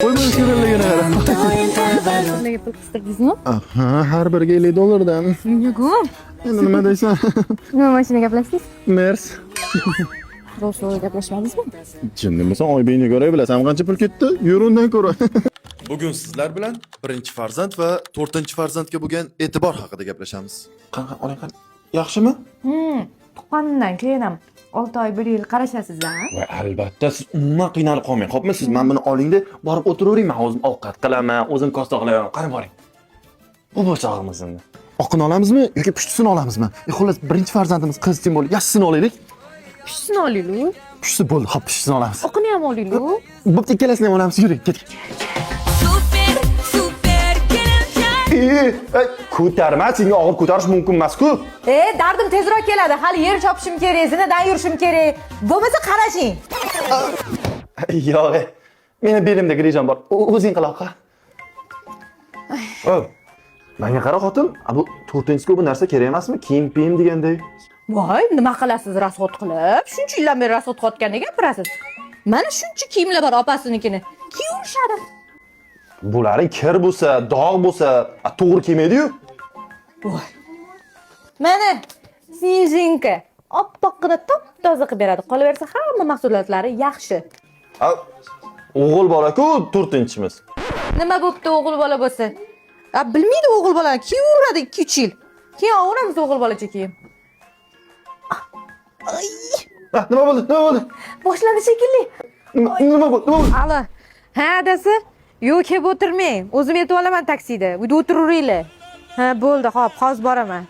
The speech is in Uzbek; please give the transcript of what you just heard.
Voy bu shirinligini qara. Sizlarga pul qistirdingizmi? Aha, har biriga $50 dan. Yo'q. Endi nima deysan? Nima mashina gaplashdingiz? Mers. Ro'sho'ga gaplashmadingizmi? Jinnimisan, Oybekni ko'ray bilasan qancha pul ketdi? Yur undan ko'ra. Bugun sizlar bilan birinchi farzand va to'rtinchi farzandga bo'lgan e'tibor haqida gaplashamiz. Qanaqa oling qani? Yaxshimi? Tuqqandan keyin ham 6 oy 1 yil qarashasizlar. Va albatta siz umuman qiynalib qolmang. Xo'pmi? Siz men buni olingda borib o'tiravering, men o'zim ovqat qilaman, o'zim kosta qilaman. Qarang boring. Bu bo'chog'imiz endi. Oqini olamizmi yoki pushtisini olamizmi? Xullas, birinchi farzandimiz qiz tim bo'ldi. Yaxshisini olaylik. Pushtisini olaylik. Pushti bo'ldi, xo'p, pushtisini olamiz. Oqini ham olaylik. Bo'pti, ikkalasini ham olamiz. Yuring, keting. Super kelinchak. Ko'tarma, senga og'ir ko'tarish mumkin emas-ku. Dardim tezroq keladi. Hali yer chopishim kerak, zinadan yurishim kerak. Bo'lmasa qarashing. Yo'q. Meni belimdagi rejam bor. O'zing qil oqa. Menga qara xotin, bu 4-ku bu narsa kerak emasmi? Kiyim deganday. Voy, nima qilasiz rasxod qilib? Shuncha yildan beri rasxod qilayotgandek gapirasiz. Mana shuncha kiyimlar bor opasinikini. Kiyishadi. Bularning kir bo'lsa, dog' bo'lsa, to'g'ri kiymaydi-yu. Voy. Mana Sinjinka oppoqqina top-toza qilib beradi. Qolaversa hamma mahsulotlari yaxshi. O'g'il bola-ku 4-chimiz. Nima bo'pti o'g'il bola bo'lsa? Bilmaydi o'g'il bolani, kiyaveradi 2-3 yil. Keyin olamiz o'g'il bolacha kiyim. Nima bo'ldi? Boshlandi shekilli. Nima bo'ldi? Alo. Ha, adasi. Yo'q, kelib o'tirmang. O'zim yetib olaman taksida. Uyda o'tiraveringlar. Ha, bo'ldi, xo'p, hozir boraman.